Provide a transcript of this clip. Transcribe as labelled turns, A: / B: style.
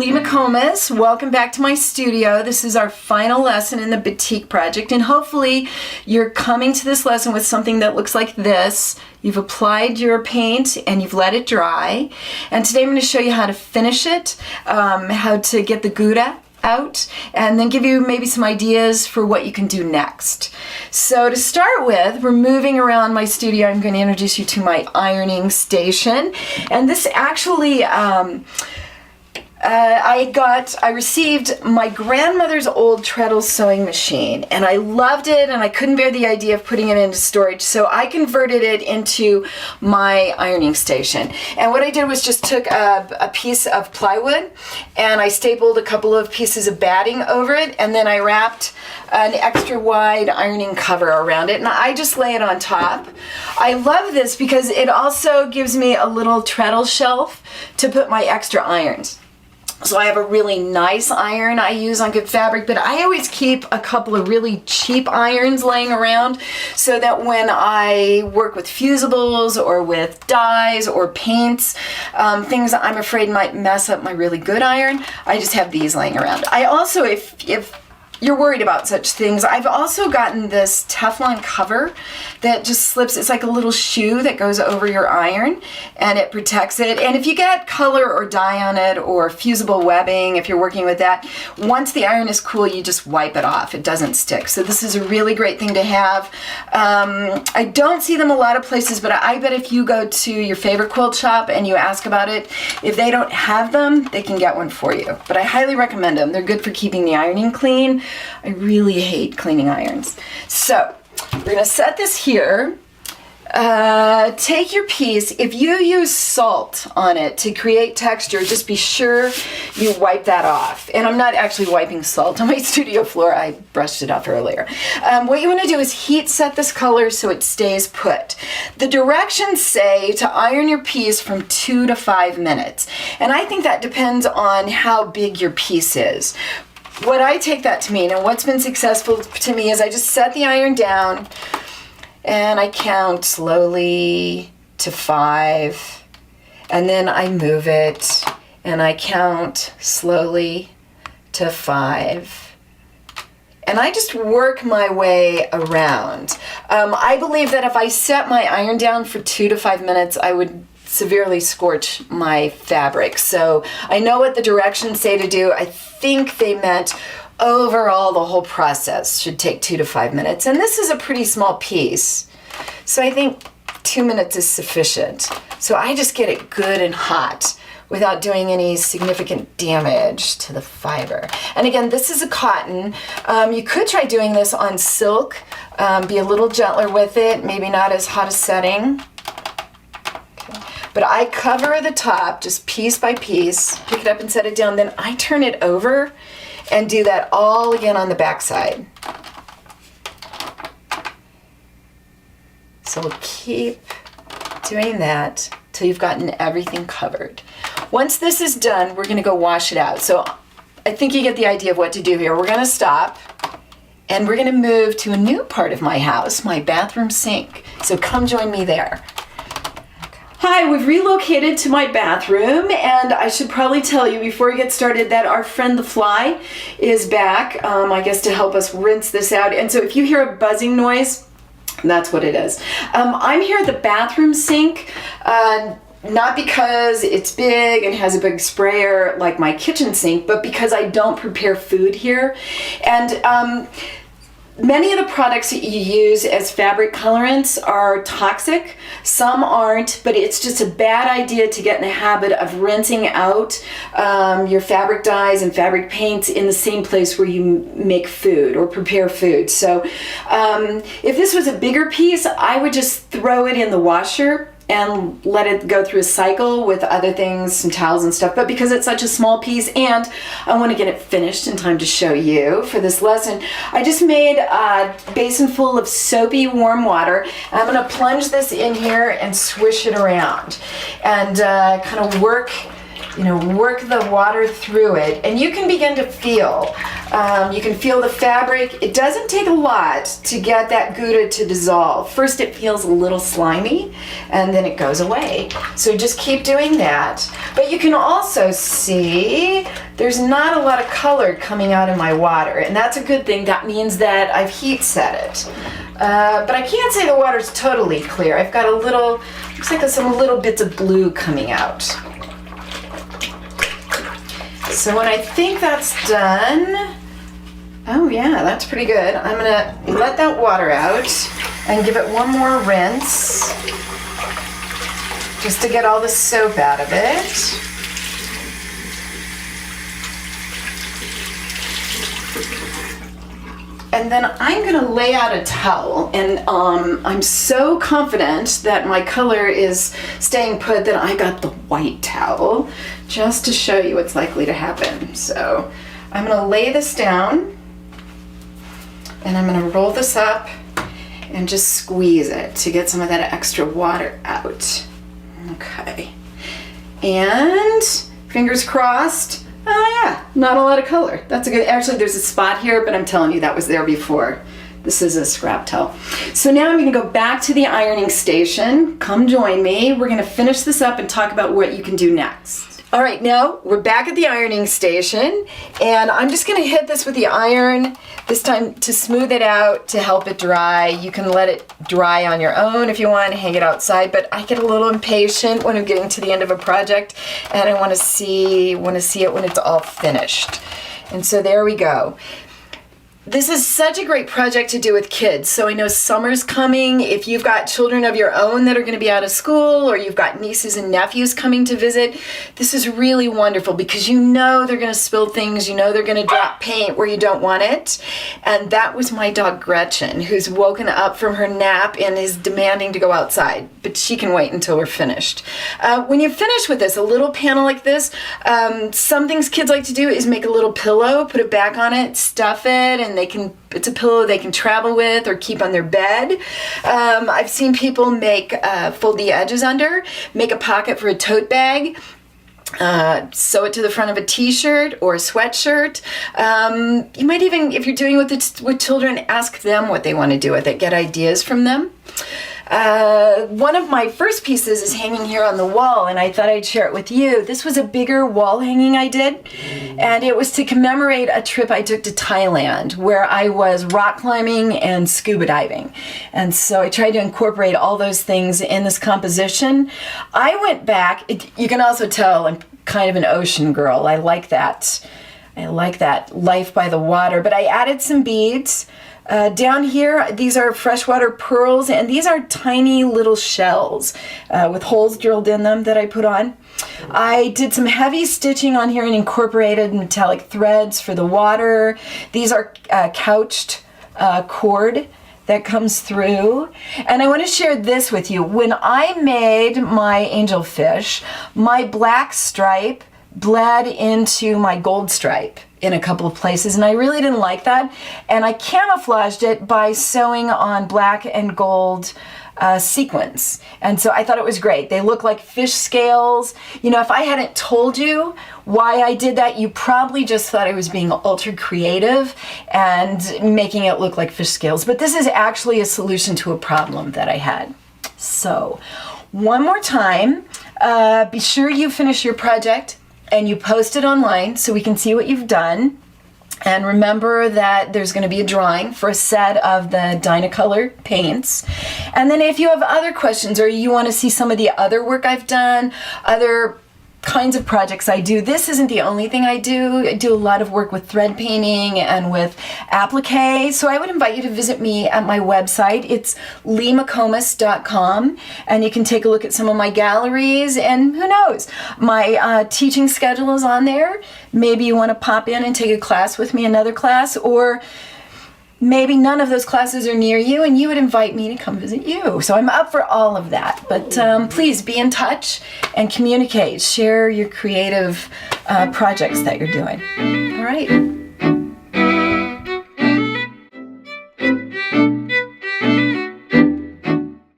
A: Lea McComas. Welcome back to my studio. This is our final lesson in the Batik project, and hopefully you're coming to this lesson with something that looks like this. You've applied your paint and you've let it dry, and today I'm going to show you how to finish it, how to get the guda out, and then give you maybe some ideas for what you can do next. So to start with, we're moving around my studio. I'm going to introduce you to my ironing station, and this actually I received my grandmother's old treadle sewing machine, and I loved it, and I couldn't bear the idea of putting it into storage, so I converted it into my ironing station. And what I did was just took a piece of plywood, and I stapled a couple of pieces of batting over it, and then I wrapped an extra wide ironing cover around it, and I just lay it on top. I love this because it also gives me a little treadle shelf to put my extra irons. So I have a really nice iron I use on good fabric, but I always keep a couple of really cheap irons laying around so that when I work with fusibles or with dyes or paints, things that I'm afraid might mess up my really good iron, I just have these laying around. I also, if you're worried about such things, I've also gotten this Teflon cover that just slips. It's like a little shoe that goes over your iron, and it protects it. And if you get color or dye on it or fusible webbing, if you're working with that, once the iron is cool, you just wipe it off. It doesn't stick. So this is a really great thing to have. I don't see them a lot of places, but I bet if you go to your favorite quilt shop and you ask about it, if they don't have them, they can get one for you. But I highly recommend them. They're good for keeping the ironing clean. I really hate cleaning irons. So we're going to set this here. Take your piece. If you use salt on it to create texture, just be sure you wipe that off. And I'm not actually wiping salt on my studio floor. I brushed it off earlier. What you want to do is heat set this color so it stays put. The directions say to iron your piece from 2 to 5 minutes. And I think that depends on how big your piece is. What I take that to mean, and what's been successful to me, is I just set the iron down and I count slowly to 5, and then I move it and I count slowly to 5, and I just work my way around. I believe that if I set my iron down for 2 to 5 minutes, I would severely scorch my fabric. So I know what the directions say to do. I think they meant overall the whole process should take 2 to 5 minutes. And this is a pretty small piece, so I think 2 minutes is sufficient. So I just get it good and hot without doing any significant damage to the fiber. And again, this is a cotton. You could try doing this on silk. Be a little gentler with it, maybe not as hot a setting. But I cover the top just piece by piece, pick it up and set it down, then I turn it over and do that all again on the back side. So we'll keep doing that till you've gotten everything covered. Once this is done, we're gonna go wash it out. So I think you get the idea of what to do here. We're gonna stop and we're gonna move to a new part of my house, my bathroom sink. So come join me there. Hi, we've relocated to my bathroom, and I should probably tell you before we get started that our friend the fly is back, I guess to help us rinse this out. And so if you hear a buzzing noise, that's what it is. I'm here at the bathroom sink, not because it's big and has a big sprayer like my kitchen sink, but because I don't prepare food here. And many of the products that you use as fabric colorants are toxic. Some aren't, but it's just a bad idea to get in the habit of rinsing out your fabric dyes and fabric paints in the same place where you make food or prepare food. So if this was a bigger piece, I would just throw it in the washer and let it go through a cycle with other things, some towels and stuff. But because it's such a small piece and I want to get it finished in time to show you for this lesson, I just made a basin full of soapy warm water. I'm going to plunge this in here and swish it around and kind of work work the water through it, and you can begin to feel. You can feel the fabric. It doesn't take a lot to get that Gouda to dissolve. First it feels a little slimy, and then it goes away. So just keep doing that. But you can also see there's not a lot of color coming out of my water, and that's a good thing. That means that I've heat set it. But I can't say the water's totally clear. I've got looks like some little bits of blue coming out. So when I think that's done, oh yeah, that's pretty good. I'm gonna let that water out and give it one more rinse just to get all the soap out of it. And then I'm gonna lay out a towel, and I'm so confident that my color is staying put that I got the white towel just to show you what's likely to happen. So I'm gonna lay this down, and I'm gonna roll this up and just squeeze it to get some of that extra water out. Okay, and fingers crossed. Oh yeah, not a lot of color. That's a good, actually there's a spot here, but I'm telling you that was there before. This is a scrap towel. So now I'm gonna go back to the ironing station. Come join me. We're gonna finish this up and talk about what you can do next. All right, now we're back at the ironing station, and I'm just gonna hit this with the iron, this time to smooth it out, to help it dry. You can let it dry on your own if you want, hang it outside, but I get a little impatient when I'm getting to the end of a project, and I wanna see it when it's all finished. And so there we go. This is such a great project to do with kids. So I know summer's coming. If you've got children of your own that are going to be out of school, or you've got nieces and nephews coming to visit, this is really wonderful because you know they're going to spill things, you know they're going to drop paint where you don't want it. And that was my dog Gretchen, who's woken up from her nap and is demanding to go outside, but she can wait until we're finished. When you're finished with this, a little panel like this, some things kids like to do is make a little pillow, put it back on it, stuff it, and it's a pillow they can travel with or keep on their bed. I've seen people fold the edges under, make a pocket for a tote bag, sew it to the front of a t-shirt or a sweatshirt. You might even, if you're doing it with children, ask them what they want to do with it, get ideas from them. One of my first pieces is hanging here on the wall, and I thought I'd share it with you. This was a bigger wall hanging I did, and it was to commemorate a trip I took to Thailand where I was rock climbing and scuba diving. And so I tried to incorporate all those things in this composition. I went back, you can also tell I'm kind of an ocean girl. I like that life by the water, but I added some beads. Down here, these are freshwater pearls, and these are tiny little shells with holes drilled in them that I put on. I did some heavy stitching on here and incorporated metallic threads for the water. These are couched cord that comes through. And I want to share this with you. When I made my angelfish, my black stripe bled into my gold stripe in a couple of places, and I really didn't like that, and I camouflaged it by sewing on black and gold sequins. And so I thought it was great. They look like fish scales. You know, if I hadn't told you why I did that, you probably just thought I was being ultra creative and making it look like fish scales. But this is actually a solution to a problem that I had. So one more time, be sure you finish your project and you post it online so we can see what you've done. And remember that there's going to be a drawing for a set of the Dynacolor paints. And then if you have other questions or you want to see some of the other work I've done, other kinds of projects I do, this isn't the only thing I do. I do a lot of work with thread painting and with applique. So I would invite you to visit me at my website. It's leamccomas.com, and you can take a look at some of my galleries, and who knows, my teaching schedule is on there. Maybe you want to pop in and take a class with me, another class, or maybe none of those classes are near you and you would invite me to come visit you. So I'm up for all of that. But please be in touch and communicate. Share your creative projects that you're doing. All right.